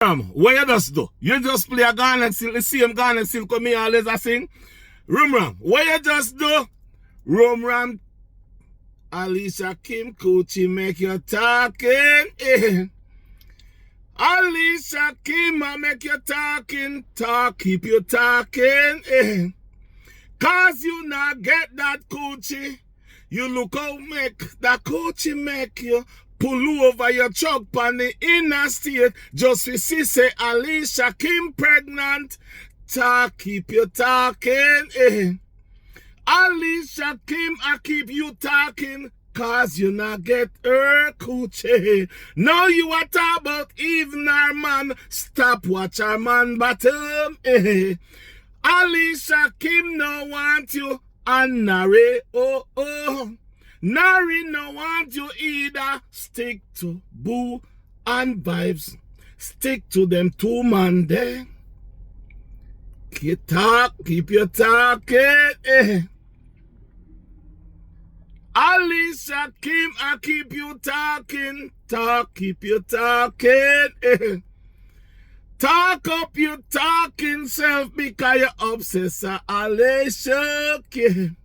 What you just do? You just play a Garnet Silk, the same Garnet Silk me always I sing. Rum, what you just do? Rum, Alicia Kim Coochie make you talking. Alicia Kim I make you talking. Keep you talking. Cause you not get that coochie. You look how make that coochie make you pull over your truck on the inner state just to see say Alicia Kim pregnant. Keep you talking. Alicia Kim, I keep you talking, cause you not get her coochie. Now you are talk about even her man. Stop watch her man bottom. Alicia Kim no want you, and Nari, Nari no want you either. Stick to Boo and Vibes. Stick to them two man there. Keep your talking. Alicia Kim, I keep you talking. Keep you talking. Talk up your talking self because you're obsessed with Alicia Kim.